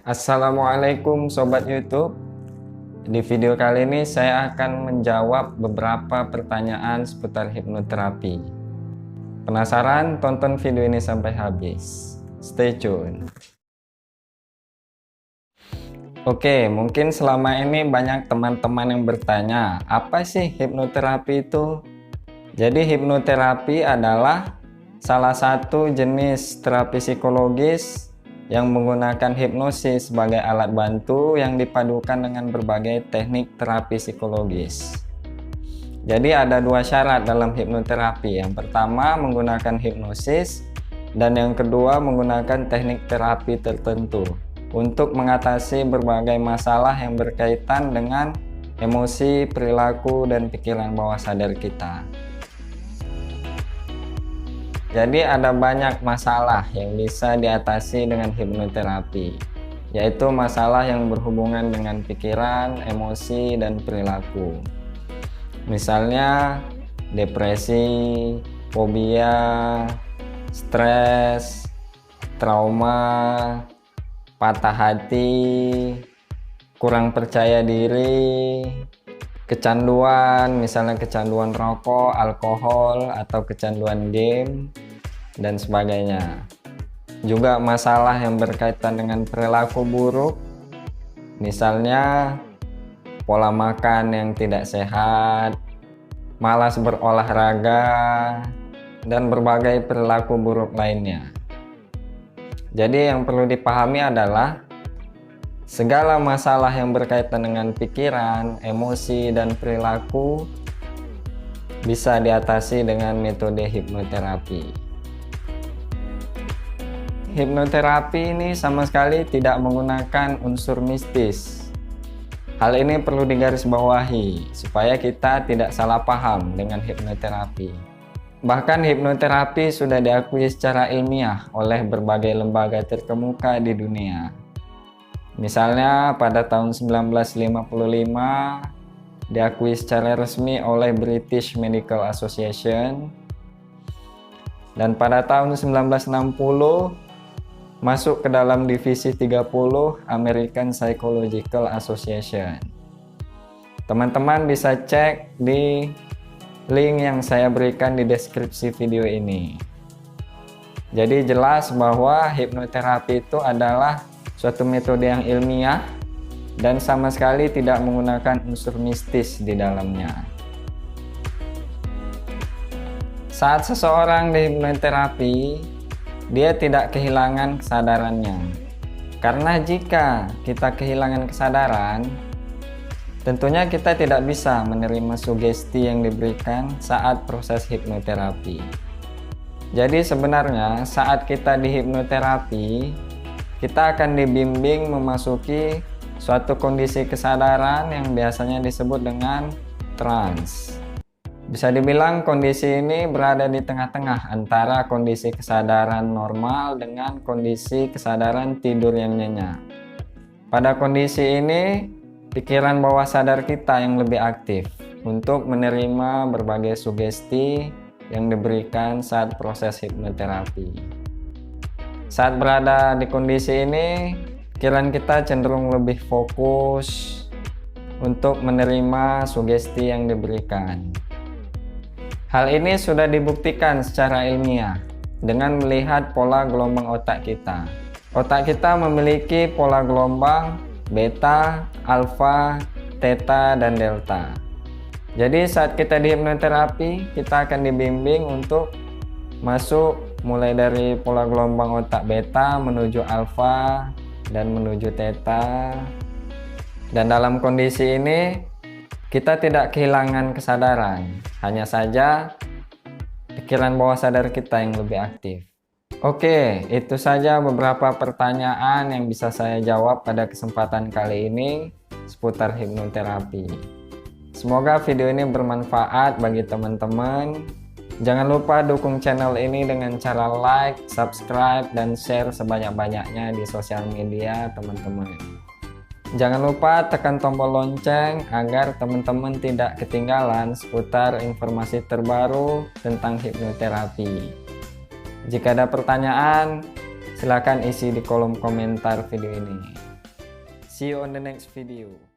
Assalamualaikum Sobat YouTube. Di video kali ini saya akan menjawab beberapa pertanyaan seputar hipnoterapi. Penasaran? Tonton video ini sampai habis. Stay tune. Oke, mungkin selama ini banyak teman-teman yang bertanya, apa sih hipnoterapi itu? Jadi hipnoterapi adalah salah satu jenis terapi psikologis yang menggunakan hipnosis sebagai alat bantu yang dipadukan dengan berbagai teknik terapi psikologis. Jadi ada dua syarat dalam hipnoterapi. Yang pertama menggunakan hipnosis dan yang kedua menggunakan teknik terapi tertentu untuk mengatasi berbagai masalah yang berkaitan dengan emosi, perilaku, dan pikiran bawah sadar kita. Jadi ada banyak masalah yang bisa diatasi dengan hipnoterapi, yaitu masalah yang berhubungan dengan pikiran, emosi, dan perilaku. Misalnya depresi, fobia, stres, trauma, patah hati, kurang percaya diri, kecanduan, misalnya kecanduan rokok, alkohol, atau kecanduan game, dan sebagainya. Juga masalah yang berkaitan dengan perilaku buruk, misalnya pola makan yang tidak sehat, malas berolahraga, dan berbagai perilaku buruk lainnya. Jadi yang perlu dipahami adalah segala masalah yang berkaitan dengan pikiran, emosi, dan perilaku bisa diatasi dengan metode hipnoterapi. Hipnoterapi ini sama sekali tidak menggunakan unsur mistis. Hal ini perlu digarisbawahi supaya kita tidak salah paham dengan hipnoterapi. Bahkan hipnoterapi sudah diakui secara ilmiah oleh berbagai lembaga terkemuka di dunia. Misalnya pada tahun 1955 diakui secara resmi oleh British Medical Association, dan pada tahun 1960 masuk ke dalam divisi 30 American Psychological Association. Teman-teman bisa cek di link yang saya berikan di deskripsi video ini. Jadi jelas bahwa hipnoterapi itu adalah suatu metode yang ilmiah dan sama sekali tidak menggunakan unsur mistis di dalamnya. Saat seseorang dihipnoterapi, dia tidak kehilangan kesadarannya. Karena jika kita kehilangan kesadaran, tentunya kita tidak bisa menerima sugesti yang diberikan saat proses hipnoterapi. Jadi sebenarnya saat kita dihipnoterapi, kita akan dibimbing memasuki suatu kondisi kesadaran yang biasanya disebut dengan trance. Bisa dibilang kondisi ini berada di tengah-tengah antara kondisi kesadaran normal dengan kondisi kesadaran tidur yang nyenyak. Pada kondisi ini, pikiran bawah sadar kita yang lebih aktif untuk menerima berbagai sugesti yang diberikan saat proses hipnoterapi. Saat berada di kondisi ini, pikiran kita cenderung lebih fokus untuk menerima sugesti yang diberikan. Hal ini sudah dibuktikan secara ilmiah dengan melihat pola gelombang otak kita. Otak kita memiliki pola gelombang beta, alfa, theta, dan delta. Jadi saat kita di hipnoterapi, kita akan dibimbing untuk masuk mulai dari pola gelombang otak beta menuju alfa dan menuju theta. Dan dalam kondisi ini kita tidak kehilangan kesadaran, hanya saja pikiran bawah sadar kita yang lebih aktif. Oke, itu saja beberapa pertanyaan yang bisa saya jawab pada kesempatan kali ini seputar hipnoterapi. Semoga video ini bermanfaat bagi teman-teman. Jangan lupa dukung channel ini dengan cara like, subscribe, dan share sebanyak-banyaknya di sosial media teman-teman. Jangan lupa tekan tombol lonceng agar teman-teman tidak ketinggalan seputar informasi terbaru tentang hipnoterapi. Jika ada pertanyaan, silakan isi di kolom komentar video ini. See you on the next video.